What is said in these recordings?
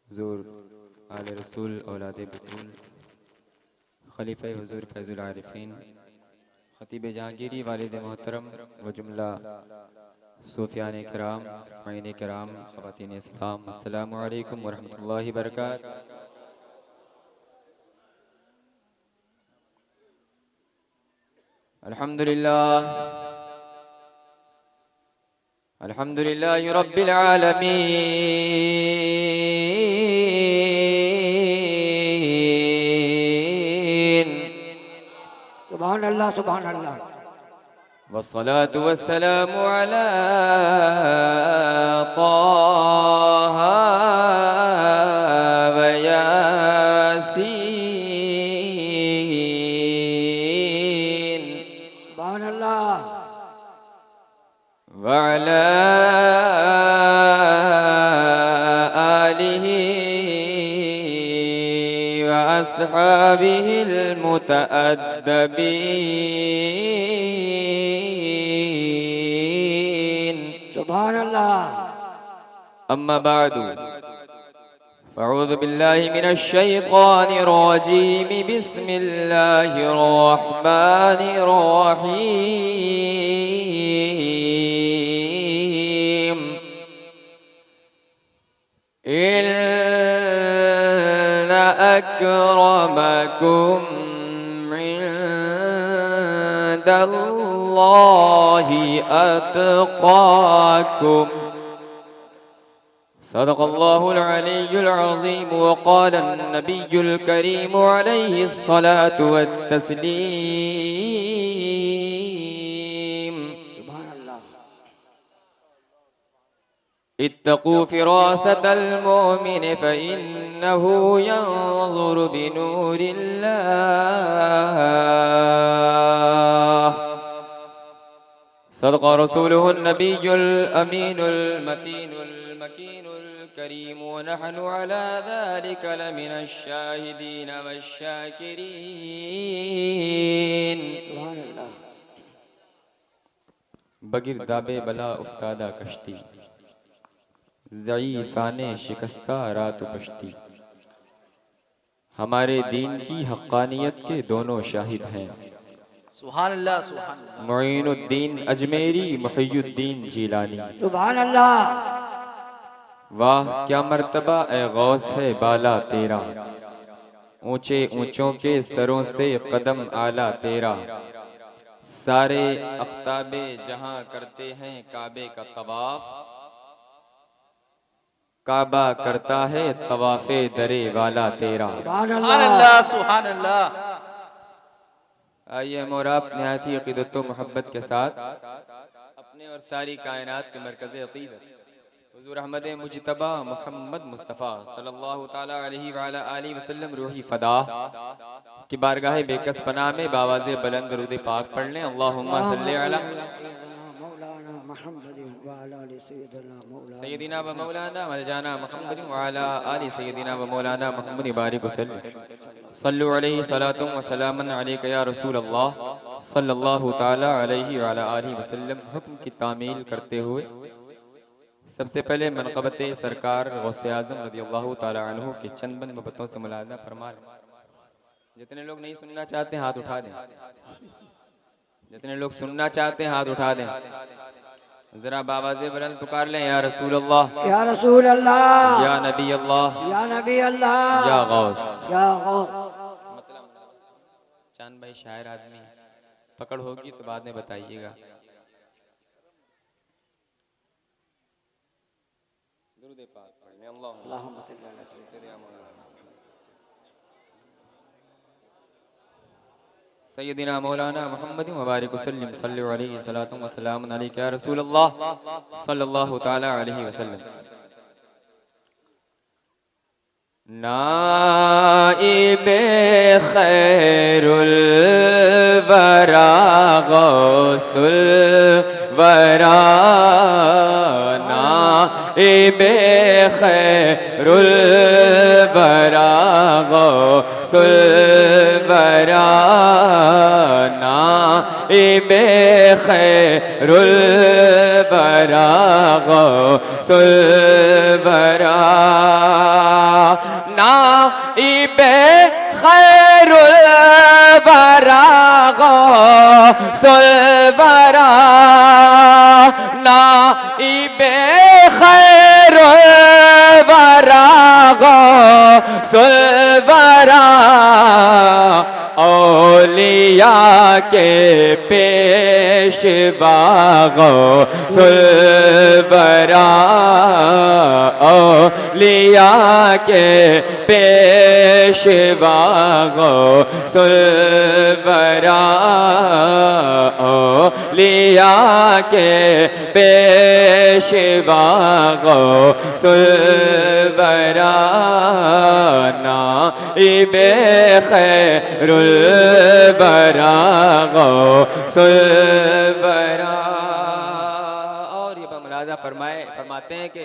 हुजूर आले रसूल औलाद बतूल खलीफा हुजूर फैजुल आरिफीन खतीब जहांगीरी वालिद मोहतरम व जुमला सूफियान किराम सामीन किराम ख़वातीन इस्लाम अस्सलामु अलैकुम व रहमतुल्लाहि व बरकातहू। अल्हम्दुलिल्लाह रब्बिल आलमीन। सुभान अल्लाह सुभान अल्लाह। वस्सलातु वस्सलामु अला ताहा व यासीन सुभान अल्लाह। व अला आलिहि व अस्हाबिहिल मुतअद्दबीन। सुभान अल्लाह। अम्मा बादु फ़अऊज़ु बिल्लाहि मिनश शैतानिर रजीम बिस्मिल्लाहिर रहमानिर रहीम। इन्न अक्रमकुम इंदल्लाहि अत्क़ाकुम। सदक़ल्लाहुल अलीयुल अज़ीम व क़ालन नबियुल करीम अलैहिस्सलातु वत्तस्लीम। सुभान अल्लाह। इत्तक़ू फ़िरासतल मोमिन फ़इन्नहु यंज़ुरु बिनूरिल्लाह। सदक़ रसूलुहुन नबियुल अमीनुल मतीनुल मकीनुल करीम व नहनु अला ज़ालिका लमिनश शाहिदीन वश्शाकिरीन। सुभान अल्लाह। बगिरदाबे बला उफ्तादा कश्ती ज़ईफ़ाने शिकस्ता रात बश्ती। हमारे दीन की हक़ानियत के दोनों शाहिद हैं, सुभान अल्लाह सुभान अल्लाह। मुईनुद्दीन अजमेरी मुहियुद्दीन जीलानी। सुभान अल्लाह। वाह क्या मर्तबा ए गौस है बाला तेरा, ऊंचे ऊंचों के सरों से कदम आला तेरा। सारे अख्ताबे जहां करते हैं काबे का तवाफ, काबा करता है तवाफे दरे वाला तेरा। सुभान सुभान अल्लाह। अल्लाह सुभान अल्लाह। आइए हम और आप निहायती अक़ीदत व मोहब्बत के साथ अपने और सारी कायनात के मरकज़ अक़ीदत हुज़ूर अहमद मुज्तबा मोहम्मद मुस्तफ़ा सल्लल्लाहु ताला अलैहि व अला आलिहि वसल्लम रूही फ़दा की बारगाह बेकस पनाह में बावाज़े बुलंद दुरूद पाक पढ़ लें। अल्लाहुम्मा सल्लि अला मौलाना मुहम्मद व अला आलि सय्यिदना सय्यदिना व मौलाना मौलाना मुहम्मद व अला आलि सय्यदिना व मौलाना मुहम्मद बारिक वसल्लम। सल्लु अलैहि सलातुम व सलामुन अलैका या रसूल अल्लाह सल्लल्लाहु ताला अलैहि व अला आलिहि वसल्लम। हुक्म की तामील करते हुए सबसे पहले मनक़बत सरकार गौसे आज़म रज़ियल्लाहु ताला अन्हु के चंद बंद मोहब्बतों से मुलाज़ा फरमा लें। जितने लोग नहीं सुनना चाहते हाथ उठा दें, जितने लोग सुनना चाहते हैं हाथ उठा दें। जरा बावाज़े बुलंद पुकार लें, या रसूल अल्लाह, या रसूल अल्लाह, या नबी अल्लाह, या नबी अल्लाह, या गौस। या गौस। चांद भाई शायर आदमी, पकड़ होगी तो बाद में बताइएगा। दुरूद पाक पढ़ने। अल्लाहुम्मा सल्लि अला सय्यदिना मौलाना मुहम्मद व बारिक वसल्लम। सल्लु अलैहि सलातुम व सलामुन अलैका या रसूल अल्लाह सल्लल्लाहु ताला अलैहि वसल्लम। नाइबे खैरुल वरा गौसुल वरा, नाइबे खैरुल वरा गौसुल वरा, नाइबे खैरुल वरा गौसुल वरा। नाइबे खैरुल वरा गौसुल वरा नाइबे खैरुल वरा गौसुल वरा औलिया के पेशवा गौसुल वरा औलिया के पेशवा गौसुल वरा औलिया के पेशवा गौसुल वरा नाइबे खैरुल वरा गौसुल वरा। और ये मुलाज़ा फरमाते हैं कि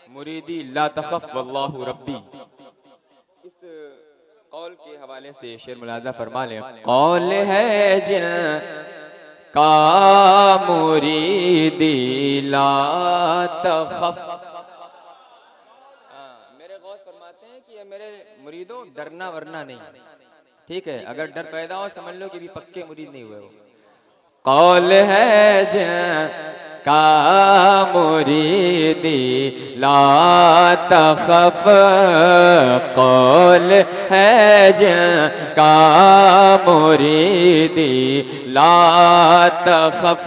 मुरीदी ला तखफ वल्लाहु रब्बी। इस कौल के हवाले से शेर मुलाज़ा फरमा लें। कौल है जिन का मुरीदी ला तखफ। मेरे गौस फरमाते हैं कि मेरे मुरीदों डरना वरना नहीं, ठीक है। अगर डर पैदा हो समझ लो कि भी पक्के मुरीद नहीं हुए हो। कौल है जिनका मुरीदी ला तखफ। कौल है जिनका मुरीदी ला तखफ।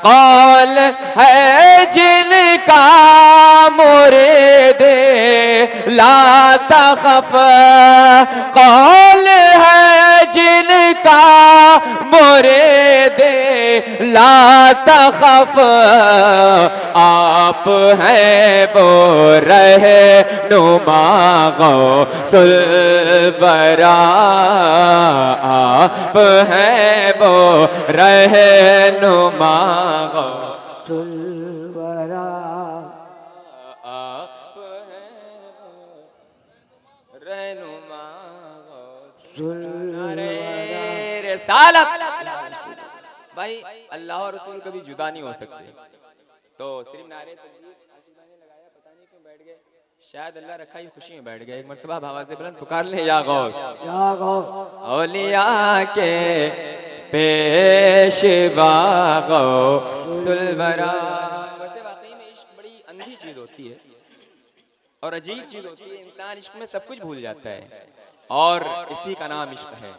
कौल है जिनका मुरीदी ला तखफ। कौल है जिनका मुरीदी ला तखफ। आप हैं वो रहे नुमा गौसुल वरा। आप हैं वो रहे नुमा गौसुल वरा। आप हैं रहनुमा गौसुल वरा। सालत भाई अल्लाह और रसूल कभी जुदा नहीं हो सकते। तो सिर्फ नारे तकबीर आशिक़ाने लगाया, पता नहीं क्यों बैठ गए, शायद अल्लाह रखा ही खुशी में बैठ गए। एक मर्तबा आवाज़ से बुलंद पुकार ले या गौस या गौस। औलिया के पेशवा गौसुल वरा। वैसे वाकई में इश्क बड़ी अंधी चीज होती है और अजीब चीज होती है। इंसान इश्क में सब कुछ भूल जाता है और इसी का नाम इश्क है।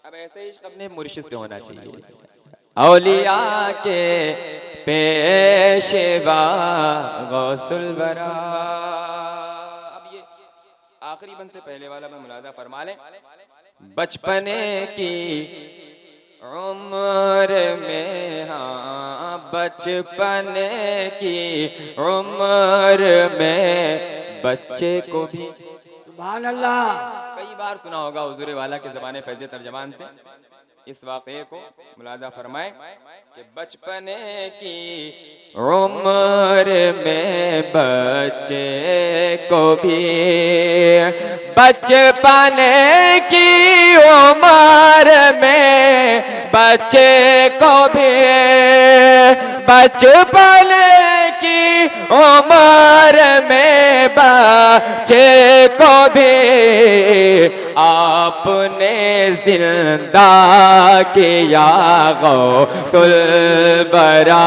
अब ऐसे इश्क अपने मुर्शिद से होना चाहिए। औलिया के पेशवा गौसुल वरा। अब ये आखिरी बंद से पहले वाला मैं मुलाज़ा फरमा लें। बचपने की उम्र में, हाँ बचपने की उम्र में बच्चे को भी सुभान अल्लाह। कई बार सुना होगा हुजूर वाला के ज़बाने फैज़ तर्जमान से इस वाक़े को मुलाज़ा फरमाए कि बचपने की उम्र में बच्चे को भी, बचपने की उम्र में बच्चे को भी, बचपने की उम्र में बच्चे को भी आपने जिंदा किया गौसुल वरा।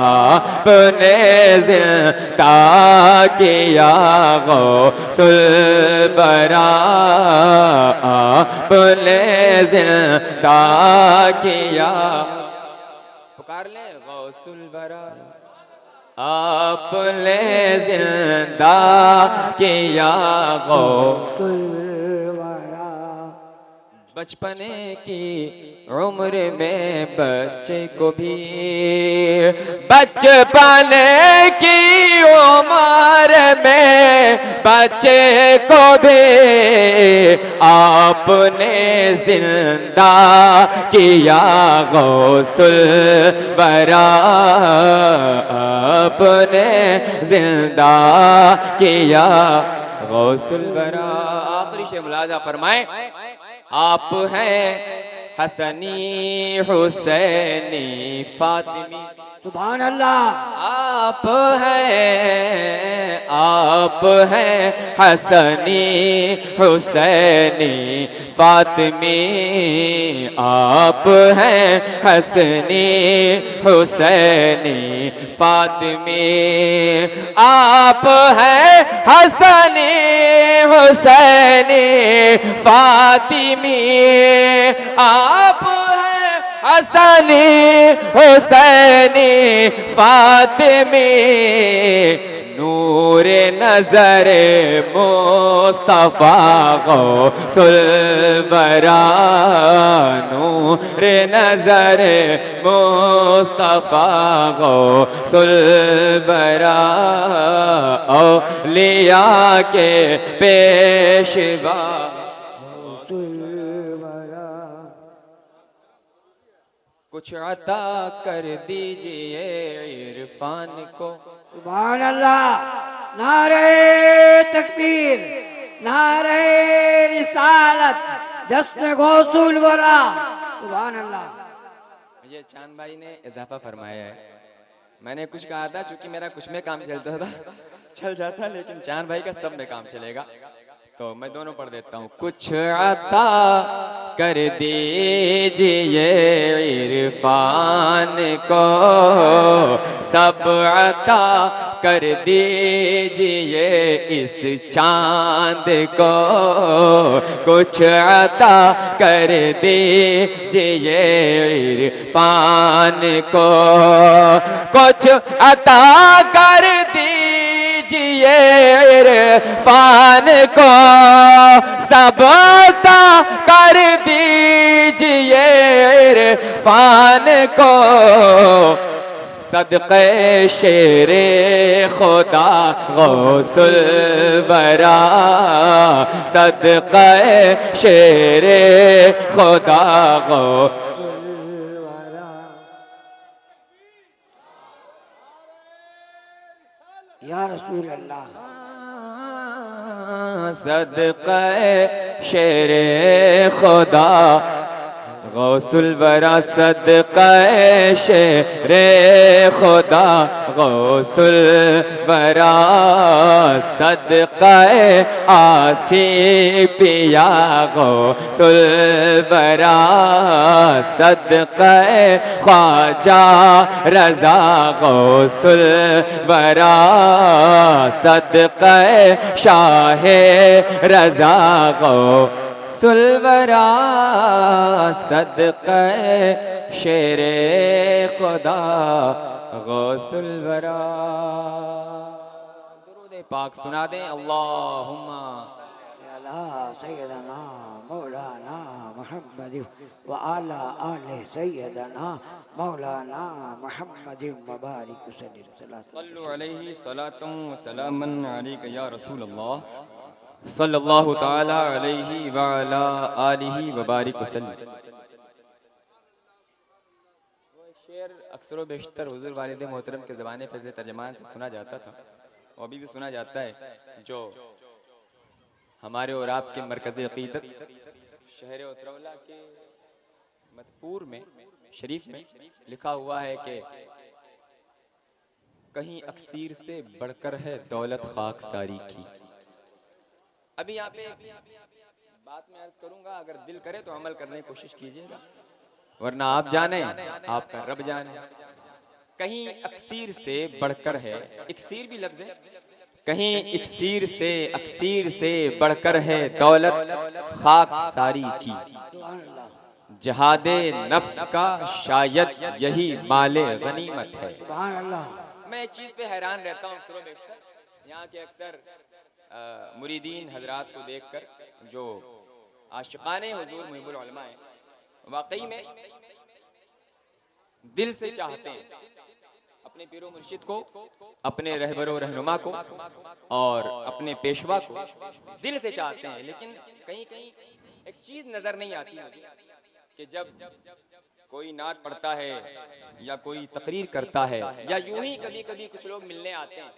आपने जिंदा किया गौसुल वरा। आपने जिंदा किया, पुकार ले गौसुल वरा। आपने जिंदा किया गौसुल वरा। बचपने की उम्र में बच्चे को भी, बचपने की उम्र में बच्चे को भी आपने जिंदा किया गौसुल वरा। आपने जिंदा किया गौसुल वरा। आखिरी शेर मुलाज़ा फरमाए। आप हैं हसनी हुसैनी फातिमी। सुभान अल्लाह। आप हैं आप हैं हसनी हुसैनी फातिमी, आप हैं हसनी हुसैनी फातिमी, आप हैं हसनी हुसैनी फातिमी, आप हैं हसनी हुसैनी फातिमी, नूर नजर मुस्तफा गौसुल बरा, नूर नजर मुस्तफा गौसुल बरा, औलिया के पेशवा कुछ अता कर दीजिए इरफान को। सुभान अल्लाह, नारे तकबीर, नारे रिसालत, जश्न गौसुल वरा। सुभान अल्लाह। ये चांद भाई ने इजाफा फरमाया है, मैंने कुछ कहा था चूंकि मेरा कुछ में काम चलता था चल जाता, लेकिन चांद भाई का सब में काम चलेगा, तो मैं दोनों पढ़ देता हूँ। कुछ अता कर दीजिए इरफान को, सब अता कर दीजिए इस चांद को, कुछ अता कर दीजिए इरफान को, कुछ अता कर दीजिए इरफान को, सब अता कर दीजिए इरफान को, सदक़े शेरे खुदा गौसुल बरा, सदक़े शेरे खुदा या रसूल अल्लाह। सदक़े शेरे खुदा गौसुल बरा, सदक़े शेरे खुदा गौसुल बरा, सदक़े आसी पिया गौसुल बरा, सदक़े ख्वाजा रज़ा गौसुल बरा, सदक़े शाहे रज़ा गौसुल बरा, सदक़े शेरे खुदा गौसुल बरा। दुरूद पाक सुना दें। अल्लाहुम्मा अला सय्यदना मौलाना मुहम्मद व अला आले सय्यदना मौलाना मुहम्मद मुबारक सल्लु अलैहि सलातुम व सलामन अलैका या रसूल अल्लाह सल्लल्लाहु ताला अलैहि व अला आलिहि व बारिक वसल्लम। वो शेर अक्सर बेशतर हुजूर वालिद मोहतरम के ज़बाने फ़ैज़ तर्जमान से सुना जाता था, और अभी भी सुना जाता है, जो हमारे और आपके मरकज़ अक़ीदत शहर उतरौला के मदपूर में शरीफ में लिखा हुआ है कि कहीं अक्सीर से बढ़कर है दौलत खाकसारी की। अभी यहाँ पे बात में अर्ज करूंगा, अगर दिल करे तो अमल करने की कोशिश कीजिएगा, वरना आप जाने आपका रब जाने। कहीं अक्सीर से बढ़कर है, इक्सीर भी लफ्ज़ है, कहीं अक्सीर से बढ़कर है दौलत खाकसारी की, जहादे नफ्स का शायद यही माले गनीमत है। मैं एक चीज़ पे हैरान रहता हूँ अक्सर बेशतर, यहाँ के अक्सर मुरीदीन हजरात को देखकर जो आशिकाने हुजूर मुहिब्बुल उलमा हैं, वाकई में दिल से चाहते हैं अपने पीरो मुर्शिद को, अपने रहबरो रहनुमा को और अपने पेशवा को दिल से चाहते हैं, लेकिन कहीं कहीं एक चीज़ नज़र नहीं आती मुझे कि जब कोई नात पढ़ता है या कोई तकरीर करता है या यूं ही कभी कभी कुछ लोग मिलने आते हैं,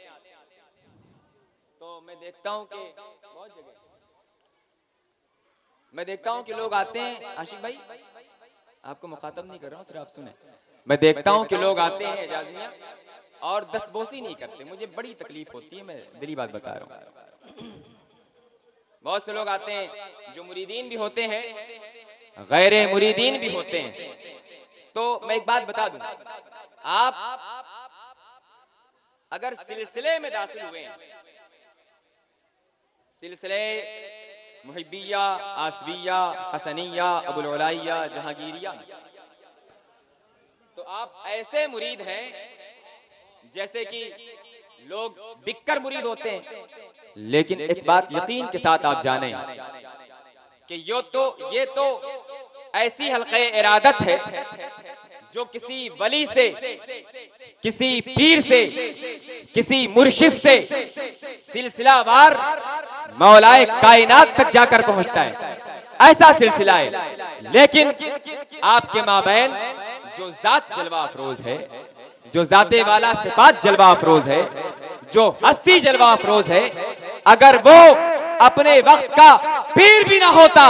तो मैं देखता हूं कि बहुत जगह मैं देखता हूं कि लोग आते हैं, आशिक भाई आपको मुखातब नहीं कर रहा हूं, सिर्फ आप सुने, मैं देखता हूं कि लोग आते हैं एजाज़ मियां और दस्तबोसी नहीं करते। मुझे बड़ी तकलीफ होती है, मैं दिली बात बता रहा हूँ। बहुत से लोग आते हैं जो मुरीदीन भी होते हैं, गैर मुरीदीन भी होते हैं। तो मैं एक बात बता दूं, आप अगर सिलसिले में दाखिल हुए हैं, सिलसिले मुहिब्बिया, आसविया, हसनिया, अबुल उलाइया, जहांगीरिया, तो आप ऐसे मुरीद हैं जैसे कि लोग बिक्कर मुरीद होते हैं। लेकिन एक बात यकीन के साथ आप जानें कि ये तो ऐसी हल्क़े इरादत है जो किसी वली से, किसी पीर से, किसी मुर्शिद से सिलसिलावार मौलाए कायनात तक जाकर पहुंचता है, ऐसा सिलसिला है। लेकिन आपके माबैन जो जात जलवा अफरोज है, जो जाते वाला सिफात जलवा अफरोज है, जो हस्ती जलवा अफरोज है, अगर वो अपने वक्त का पीर भी ना होता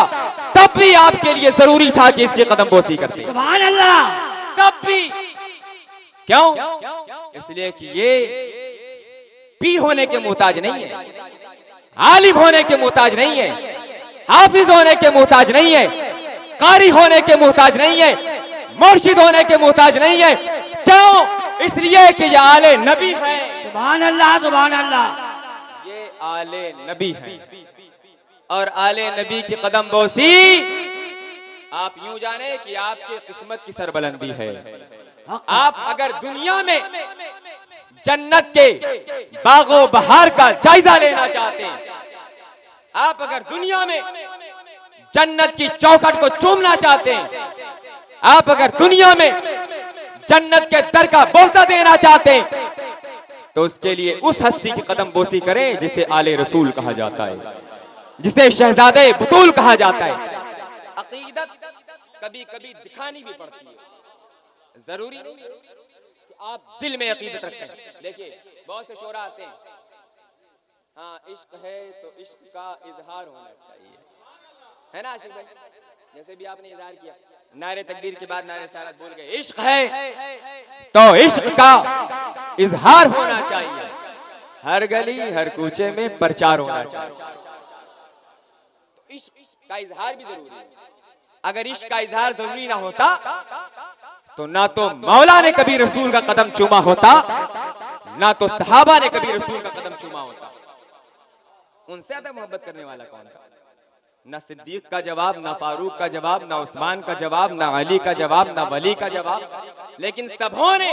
तब भी आपके लिए जरूरी था कि इसकी कदम बोसी करते। सुभान अल्लाह। तब भी क्यों? इसलिए कि ये पीर होने के मोहताज नहीं है, आलिम होने के मोहताज नहीं है, हाफिज होने के मोहताज नहीं है, कारी होने के मोहताज नहीं है, मुर्शिद होने के मोहताज नहीं है। क्यों? इसलिए कि ये आले नबी है। सुभान अल्लाह, सुभान अल्लाह। ये आले नबी है और आले नबी की कदम बोसी आप यूं जाने कि आपकी किस्मत की सरबलंदी है। आप अगर दुनिया में जन्नत के बागो बहार का जायजा लेना चाहते हैं, आप अगर दुनिया में जन्नत की चौखट को चूमना चाहते हैं, आप अगर दुनिया में जन्नत के दर का बोसा देना चाहते हैं, तो उसके लिए उस हस्ती की कदम बोसी करें जिसे आले रसूल कहा जाता है, जिसे शहजादे बुतूल कहा जाता है। अकीदत कभी कभी दिखानी भी पड़ती है, जरूरी नहीं कि आप दिल में अकीदत रखें। देखिए बहुत से शोरा आते हैं, हाँ इश्क है तो इश्क का इजहार होना चाहिए, है ना आशिक भाई? जैसे भी आपने इजहार किया, नारे तकबीर के बाद नारे सारत बोल गए, इश्क है तो इश्क का इजहार होना चाहिए, हर गली हर कूचे में प्रचार होना चाहिए। इश्क का इजहार भी जरूरी है। अगर इश्क का इजहार जरूरी ना होता तो ना तो मौला ने कभी रसूल का कदम चूमा होता, ना तो सहाबा ने कभी रसूल का कदम चूमा होता। उनसे ज्यादा मोहब्बत करने वाला कौन था? ना सिद्दीक का जवाब, ना फारूक का जवाब, ना उस्मान का जवाब, ना अली का जवाब, ना वली का जवाब। लेकिन सबों ने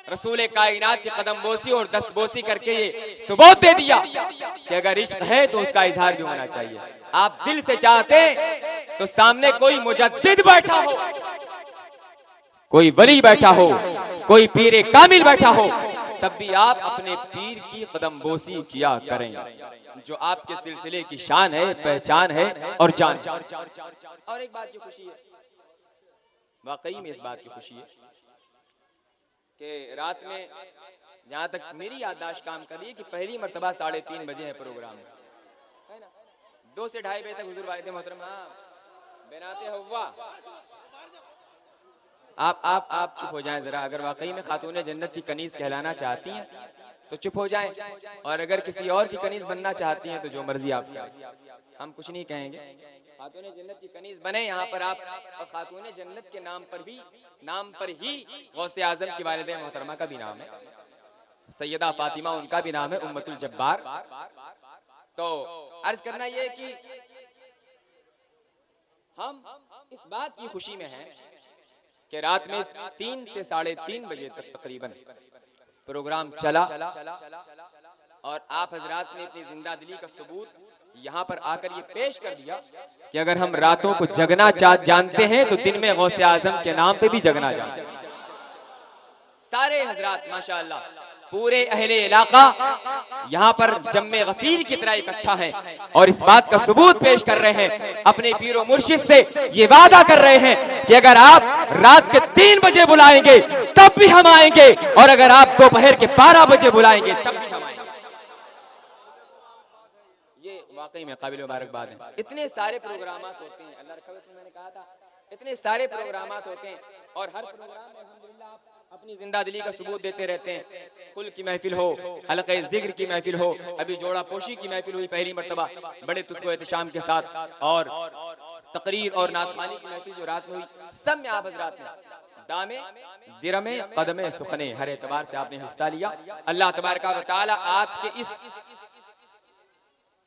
रसूल कायनात की कदम बोसी और दस्तबोसी करके ये सबूत दे दिया कि अगर इश्क है तो उसका इजहार भी होना चाहिए। आप दिल से चाहते तो सामने कोई मुजद्दिद बैठा हो, कोई वली बैठा हो, कोई पीरे कामिल बैठा हो, तब भी आप अपने पीर की कदम बोसी किया करें, जो आपके सिलसिले की शान है, पहचान है और जान। और एक बात की खुशी है, वाकई में इस बात की खुशी है कि रात में जहां तक मेरी याददाश्त काम कर रही है कि पहली मर्तबा 3:30 बजे है प्रोग्राम, है ना? 2 से 2:30 बजे तक हुजूर वालिद मोहतरमा बनाते हव्वा। आप चुप हो जाएं जरा। अगर वाकई में खातून जन्नत की कनीज कहलाना चाहती हैं तो चुप हो जाएं, और अगर किसी और की कनीज बनना चाहती हैं तो जो मर्जी आप, हम कुछ नहीं कहेंगे। खातून जन्नत की कनीज बने यहाँ पर आप, और खातून जन्नत के नाम पर ही गौसे आजम की वालिद मोहतरमा का भी नाम है, सैयदा फातिमा उनका भी नाम है, उम्मतुल जब्बार। तो अर्ज करना यह कि हम इस बात की खुशी में हैं कि रात में 3 से 3:30 बजे तक तकरीबन प्रोग्राम चला, और आप हजरात ने अपनी जिंदा दिली का सबूत यहाँ पर आकर ये पेश कर दिया कि अगर हम रातों को जगना जानते हैं तो दिन में गौसे आजम के नाम पे भी जगना जानते हैं। सारे हजरात माशाअल्लाह, पूरे अहले इलाका यहाँ पर जम्मे गफीर की तरह इकट्ठा है और इस बात का सबूत पेश कर रहे हैं, अपने पीरो मुर्शिद से ये वादा कर रहे हैं कि अगर आप रात के 3 बजे बुलाएंगे तब भी हम आएंगे, और अगर आप दोपहर के 12 बजे बुलाएंगे तब भी हम आएंगे। ये वाकई में काबिल मुबारकबाद है। इतने सारे प्रोग्रामात होते हैं, अल्लाह रखा, मैंने कहा था इतने सारे प्रोग्रामात होते हैं, और हर प्रोग्राम में अल्हम्दुलिल्लाह अपनी जिंदा दिली का सबूत देते रहते हैं। कुल की महफिल हो, हलक़े जिक्र की महफिल हो, अभी जोड़ा पोशी की महफिल हुई पहली मर्तबा बड़े तुस्को एहतशाम के साथ, और तकरीर और नातखानी की महफिल जो रात में हुई, सब में आप हजरात ने दामे दिरमे कदमे सुखने हर एतबार से आपने हिस्सा लिया। अल्लाह तबारक व तआला आपके इस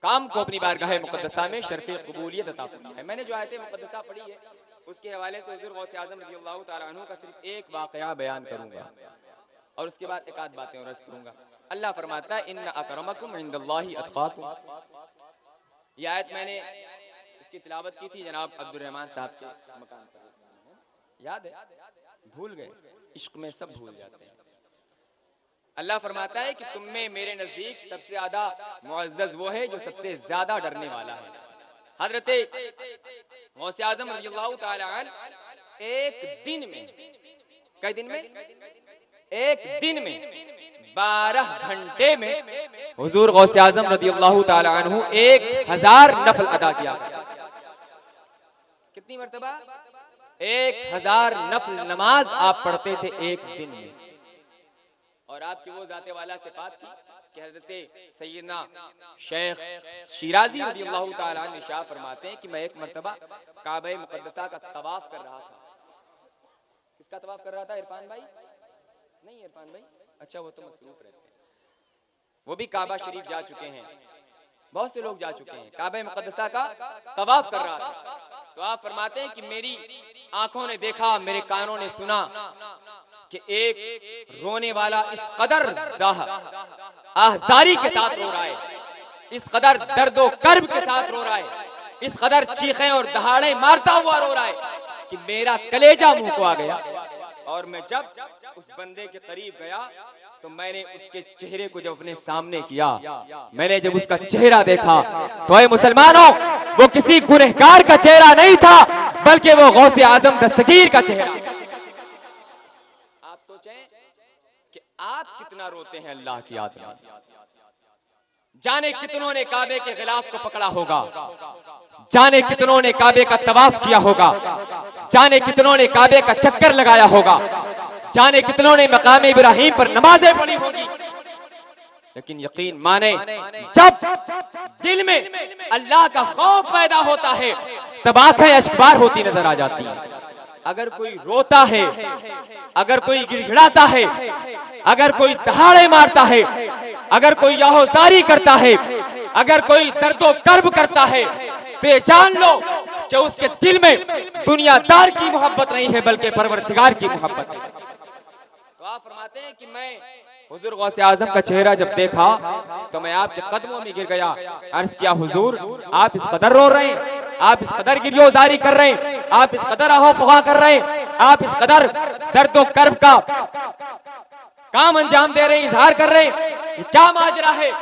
काम को अपनी बारगाह मुक़द्दसा में शर्फ़े क़बूलियत अता फरमाए। मैंने जो आयत मुक़द्दसा पढ़ी है उसके हवाले से हुज़ूर गौसे आज़म रज़ियल्लाहु तआला अन्हु का सिर्फ एक वाक़या बयान करूंगा और उसके बाद एक आध बातें और अर्ज़ करूंगा। अल्लाह फरमाता है इन्न अकरमकुम इंदल्लाहि अत्क़ाकुम। ये आयत मैंने इसकी तिलावत की थी जनाब अब्दुर रहमान साहब के मकान पर, याद है? भूल गए, इश्क में सब भूल जाते हैं। अल्लाह फरमाता है कि तुम में मेरे नजदीक सबसे ज्यादा मुअज़्ज़ज़ वो है जो सबसे ज्यादा डरने वाला है। हजरते गौसे आज़म रज़ियल्लाहु तआला अन्हु एक दिन में, कई दिन में? एक दिन में 12 घंटे में हुजूर गौसे आज़म रज़ियल्लाहु तआला अन्हु 1000 नफल अदा किया। कितनी मर्तबा? 1000 नफल नमाज आप पढ़ते थे एक दिन में। और आपकी वो जाते वाला सिफात थी कि हज़रत सैयदना शेख शिराजी रज़ियल्लाहु तआला अन्हु इरशाद फरमाते हैं कि मैं एक मर्तबा काबा मुक़द्दसा का तवाफ कर रहा था। किसका तवाफ कर रहा था? इरफान भाई? नहीं इरफान भाई, अच्छा वो तो मसरूफ रहते हैं, वो भी काबा शरीफ जा चुके हैं, बहुत से लोग जा चुके हैं। काबा मुक़द्दसा का तवाफ कर रहा था तो आप फरमाते हैं कि मेरी आंखों ने देखा, मेरे कानों ने सुना कि एक रोने वाला इस कदर आहजारी के साथ रो रहा है, इस कदर दर्दो कर्ब के साथ रो रहा है, इस कदर चीखें और दहाड़े मारता हुआ रो रहा है कि मेरा कलेजा मुंह को आ गया। और मैं जब उस बंदे के करीब गया तो मैंने उसके चेहरे को जब अपने सामने किया, मैंने जब उसका चेहरा देखा तो ऐ मुसलमानों, वो किसी गुनहगार का चेहरा नहीं था बल्कि वो गौसे आज़म दस्तगीर का चेहरा। आप सोचें कि आप कितना रोते हैं अल्लाह की याद में। जाने कितनों ने काबे के खिलाफ को पकड़ा होगा, जाने कितनों ने काबे का तवाफ किया होगा, जाने कितनों ने काबे का चक्कर लगाया होगा, जाने कितनों ने मकाम इब्राहिम पर नमाजें पढ़ी होगी। लेकिन यकीन माने जब दिल में अल्लाह का खौफ पैदा होता है तब आंखें अश्कबार होती नजर आ जाती हैं। अगर कोई रोता है, अगर कोई गिड़गिड़ाता है, अगर कोई दहाड़े मारता है, अगर कोई याहोसारी करता है, अगर कोई दर्दो कर्ब करता है तो ये जान लो कि उसके दिल में दुनियादार की मोहब्बत नहीं है बल्कि परवरदिगार की मोहब्बत है। तो आप फरमाते हैं कि मैं हुजूर गौसे आज़म का चेहरा जब देखा तो मैं आपके कदमों में गिर गया। अर्ज किया हुजूर आप इस कदर रो रहे हैं, आप इस कदर गिरियोजारी कर रहे हैं, आप इस कदर आहो फगा कर रहे हैं, आप इस कदर दर्दो कर्ब का काम अंजाम दे रहे हैं, इजहार कर रहे हैं, ये क्या माजरा है?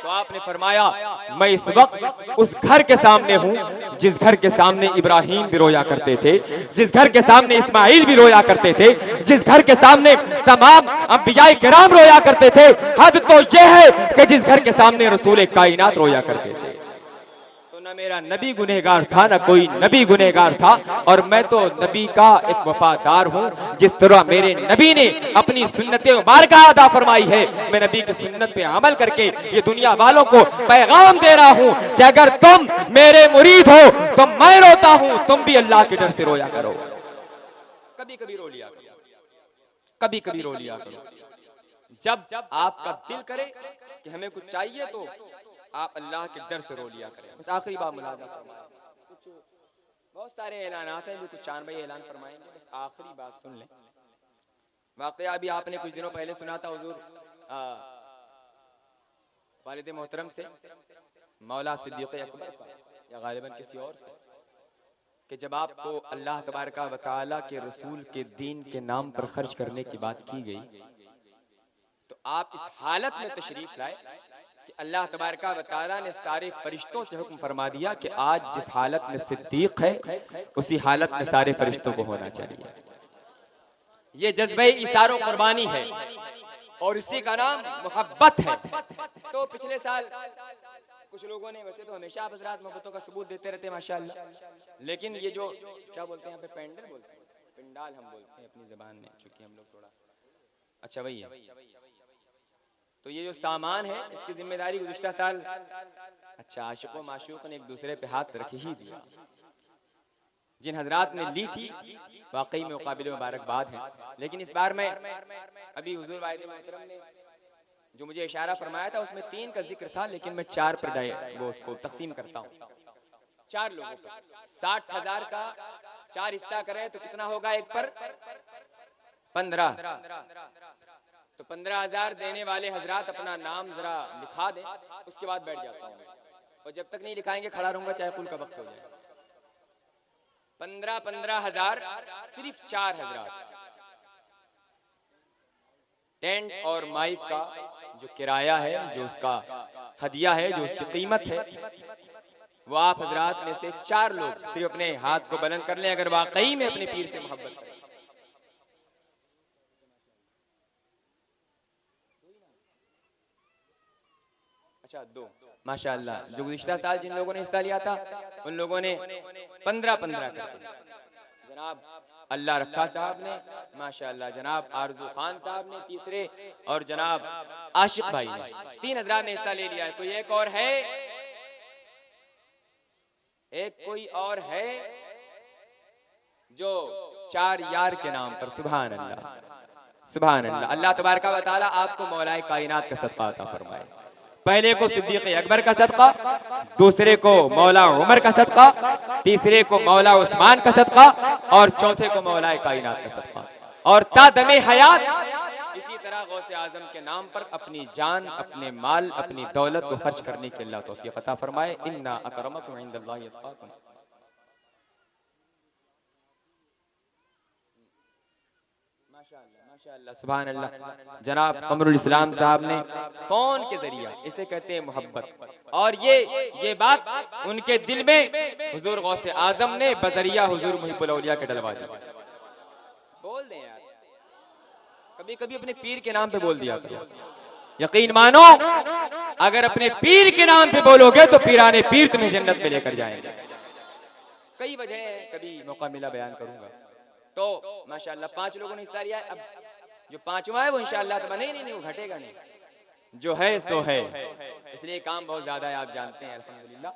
तो आपने फरमाया मैं इस वक्त उस घर के सामने हूँ जिस घर के सामने इब्राहिम भी रोया करते थे, जिस घर के सामने इस्माइल भी रोया करते थे, जिस घर के सामने तमाम अंबियाए किराम रोया करते थे। हद तो यह है कि जिस घर के सामने रसूल कायनात रोया करते थे। तो न मेरा नबी गुनहगार था, न कोई नबी गुनहगार था, और मैं तो नबी का एक वफादार हूँ। जिस तरह मेरे नबी ने अपनी सुन्नत मुबारका अदा फरमाई है, मैं नबी की सुन्नत पे अमल करके ये दुनिया वालों को पैगाम दे रहा हूँ कि अगर तुम मेरे मुरीद हो तो मैं रोता हूँ, तुम भी अल्लाह के डर से रोया करो। कभी कभी रो लिया करो, कभी कभी रो लिया करो। जब आपका दिल करे कि हमें कुछ चाहिए तो आप अल्लाह के डर से रो लिया करें। बस आखिरी बात मुलाजा फरमाएं। कुछ बहुत सारे ऐलानात हैं, भी कुछ चांद भाई ऐलान फरमाएंगे, बस आखिरी बात सुन लें। वाकया अभी आपने कुछ दिनों पहले सुना था हुजूर वालिद मोहतरम से मौला सिद्दीक़ अकबर का, या गालिबन किसी और से, कि जब आपको अल्लाह तबारका व तआला के रसूल के दीन के नाम पर खर्च करने की बात की गई तो आप इस हालत में तशरीफ लाए कि अल्लाह तबारका व तआला ने सारे फरिश्तों से हुक्म फरमा दिया कि आज जिस हालत में सिद्दीक है उसी हालत में सारे फरिश्तों को होना चाहिए। ये जज्बे इसारो कुर्बानी है और इसी का नाम मोहब्बत है। तो पिछले साल कुछ लोगों ने, वैसे तो हमेशा आप हज़रात मोहब्बतों का सबूत देते रहते हैं माशाअल्लाह, लेकिन ये जो क्या बोलते हैं यहाँ पे पेंडल बोलते हैं, पिंडाल हम बोलते हैं अपनी ज़बान में, चूंकि हम लोग थोड़ा अच्छा वही है। तो ये जो सामान है इसकी जिम्मेदारी गुज़िश्ता साल, अच्छा आशिक़ व माशूक़ ने एक दूसरे पे हाथ रख ही दिया। जिन हजरात ने ली थी वाकई में काबिल मुबारकबाद है। लेकिन इस बार मैं अभी हुजूर वाहिद मोहतरम ने जो मुझे इशारा फरमाया था उसमें 3 का जिक्र था, लेकिन मैं 4 पर वो उसको तकसीम करता हूँ 4 लोगों पर। 60,000 का 4 हिस्सा करें तो कितना होगा? एक पर 15। तो 15,000 देने वाले हजरात अपना नाम जरा लिखा दें, उसके बाद बैठ जाता हूँ। और जब तक नहीं लिखाएंगे खड़ा रहूंगा चाहे कुल का वक्त हो जाए। 15,000 सिर्फ 4 हजरात। टेंट और माइक का जो किराया है, जो उसका हदिया है, जो उसकी कीमत है, वो आप हजरात में से 4 लोग सिर्फ अपने हाथ को बुलंद कर लें अगर वाकई में अपने पीर से मोहब्बत करें। अच्छा 2 माशाअल्लाह। जो गुज़िश्ता साल जिन लोगों ने हिस्सा लिया था उन लोगों ने 15-15 करके, जनाब अल्लाह रखा साहब ने माशाअल्लाह, जनाब आरजू खान साहब ने तीसरे, और जनाब आशिक भाई ने 3 हजरात ने हिस्सा ले लिया है। कोई एक और है? एक कोई और है जो 4 यार के नाम पर? सुभान अल्लाह, सुभान अल्लाह। अल्लाह तबारक व तआला आपको मौलाए कायनात का सदका अता फरमाए। पहले को सिद्दीक़ अकबर का सदका, दूसरे को मौला उमर का सदका, तीसरे को मौला उस्मान का सदका, और चौथे को मौलाए कायनात का सदका। और तादमे हयात इसी तरह गौसे आजम के नाम पर अपनी जान, अपने माल, अपनी दौलत को खर्च करने के अल्लाह तौफीक अता फरमाए। इन्ना अकरमकुम इंदल्लाहि अतकाकुम। माशाअल्लाह, सुभान अल्लाह। जनाब कमरुल इस्लाम साहब ने फोन के जरिए, इसे कहते हैं मोहब्बत, और ये बात उनके दिल में हुजूर गौसे आजम ने बजरिया हुजूर मुहिब्बुल औलिया के डलवा दी। बोल दें यार, कभी कभी अपने पीर के नाम पे बोल दिया करो। यकीन मानो अगर अपने पीर के नाम पे बोलोगे तो पीराने पीर तुम्हें जन्नत में लेकर जाएंगे। कई वजह है, कभी मौका मिला बयान करूंगा। तो माशाअल्लाह 5 लोगों ने हिस्सा लिया है। अब जो 5वां है वो इंशाअल्लाह तो नहीं वो घटेगा नहीं, जो है सो है, इसलिए काम बहुत ज्यादा है, आप जानते हैं। अल्हम्दुलिल्लाह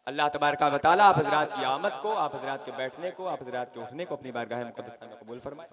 अल्लाह तबारक व तआला आप हजरात की आमद को, आप हजरात के बैठने को, आप हजरात के उठने को अपनी बारगाह मुक़द्दसा में कबूल फरमाए।